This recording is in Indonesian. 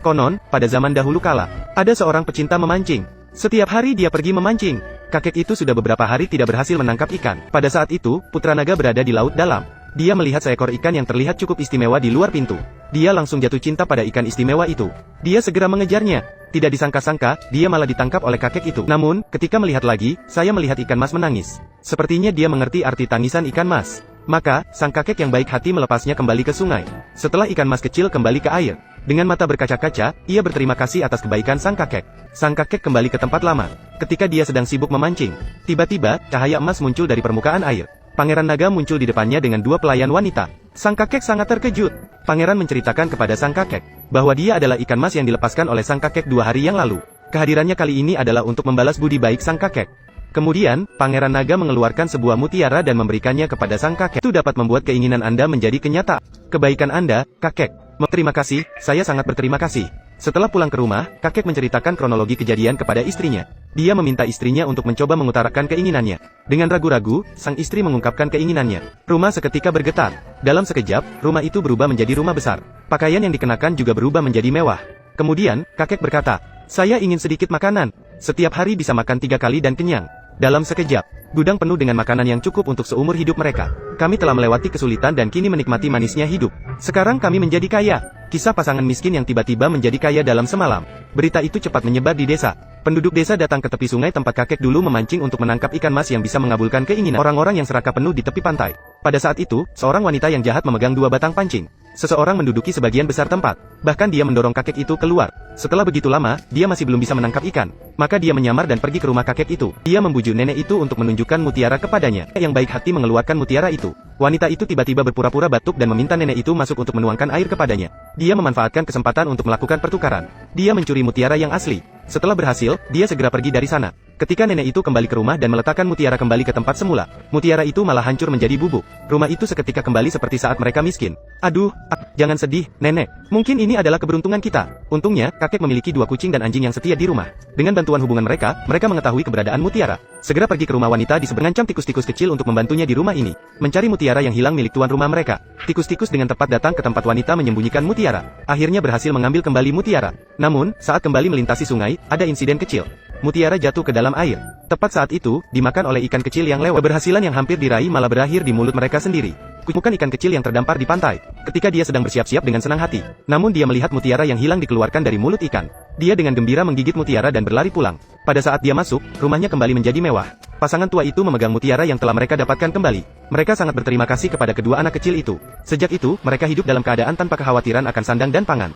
Konon, pada zaman dahulu kala, ada seorang pecinta memancing. Setiap hari dia pergi memancing. Kakek itu sudah beberapa hari tidak berhasil menangkap ikan. Pada saat itu, putra naga berada di laut dalam. Dia melihat seekor ikan yang terlihat cukup istimewa di luar pintu. Dia langsung jatuh cinta pada ikan istimewa itu. Dia segera mengejarnya. Tidak disangka-sangka, dia malah ditangkap oleh kakek itu. Namun, ketika melihat lagi, saya melihat ikan mas menangis. Sepertinya dia mengerti arti tangisan ikan mas. Maka, sang kakek yang baik hati melepasnya kembali ke sungai. Setelah ikan mas kecil kembali ke air, dengan mata berkaca-kaca, ia berterima kasih atas kebaikan sang kakek. Sang kakek kembali ke tempat lama. Ketika dia sedang sibuk memancing, tiba-tiba, cahaya emas muncul dari permukaan air. Pangeran naga muncul di depannya dengan dua pelayan wanita. Sang kakek sangat terkejut. Pangeran menceritakan kepada sang kakek, bahwa dia adalah ikan mas yang dilepaskan oleh sang kakek 2 hari yang lalu. Kehadirannya kali ini adalah untuk membalas budi baik sang kakek. Kemudian, Pangeran Naga mengeluarkan sebuah mutiara dan memberikannya kepada sang kakek. Itu dapat membuat keinginan Anda menjadi kenyataan. Kebaikan Anda, kakek. Terima kasih, saya sangat berterima kasih. Setelah pulang ke rumah, kakek menceritakan kronologi kejadian kepada istrinya. Dia meminta istrinya untuk mencoba mengutarakan keinginannya. Dengan ragu-ragu, sang istri mengungkapkan keinginannya. Rumah seketika bergetar. Dalam sekejap, rumah itu berubah menjadi rumah besar. Pakaian yang dikenakan juga berubah menjadi mewah. Kemudian, kakek berkata, "Saya ingin sedikit makanan. Setiap hari bisa makan 3 kali dan kenyang." Dalam sekejap, gudang penuh dengan makanan yang cukup untuk seumur hidup mereka. Kami telah melewati kesulitan dan kini menikmati manisnya hidup. Sekarang kami menjadi kaya. Kisah pasangan miskin yang tiba-tiba menjadi kaya dalam semalam. Berita itu cepat menyebar di desa. Penduduk desa datang ke tepi sungai tempat kakek dulu memancing untuk menangkap ikan mas yang bisa mengabulkan keinginan orang-orang yang serakah penuh di tepi pantai. Pada saat itu, seorang wanita yang jahat memegang 2 batang pancing. Seseorang menduduki sebagian besar tempat. Bahkan dia mendorong kakek itu keluar. Setelah begitu lama, dia masih belum bisa menangkap ikan. Maka dia menyamar dan pergi ke rumah kakek itu. Dia membujuk nenek itu untuk menunjukkan mutiara kepadanya. Yang baik hati mengeluarkan mutiara itu. Wanita itu tiba-tiba berpura-pura batuk dan meminta nenek itu masuk untuk menuangkan air kepadanya. Dia memanfaatkan kesempatan untuk melakukan pertukaran. Dia mencuri mutiara yang asli. Setelah berhasil, dia segera pergi dari sana. Ketika nenek itu kembali ke rumah dan meletakkan mutiara kembali ke tempat semula, mutiara itu malah hancur menjadi bubuk. Rumah itu seketika kembali seperti saat mereka miskin. Aduh, jangan sedih, nenek. Mungkin ini adalah keberuntungan kita. Untungnya, kakek memiliki 2 kucing dan anjing yang setia di rumah. Dengan bantuan hubungan mereka, mereka mengetahui keberadaan mutiara. Segera pergi ke rumah wanita di seberang, mengancam tikus-tikus kecil untuk membantunya di rumah ini. Mencari mutiara yang hilang milik tuan rumah mereka. Tikus-tikus dengan tepat datang ke tempat wanita menyembunyikan mutiara. Akhirnya berhasil mengambil kembali mutiara. Namun, saat kembali melintasi sungai, ada insiden kecil. Mutiara jatuh ke dalam air. Tepat saat itu, dimakan oleh ikan kecil yang lewat. Keberhasilan yang hampir diraih malah berakhir di mulut mereka sendiri. Bukan ikan kecil yang terdampar di pantai. Ketika dia sedang bersiap-siap dengan senang hati. Namun dia melihat mutiara yang hilang dikeluarkan dari mulut ikan. Dia dengan gembira menggigit mutiara dan berlari pulang. Pada saat dia masuk, rumahnya kembali menjadi mewah. Pasangan tua itu memegang mutiara yang telah mereka dapatkan kembali. Mereka sangat berterima kasih kepada kedua anak kecil itu. Sejak itu, mereka hidup dalam keadaan tanpa kekhawatiran akan sandang dan pangan.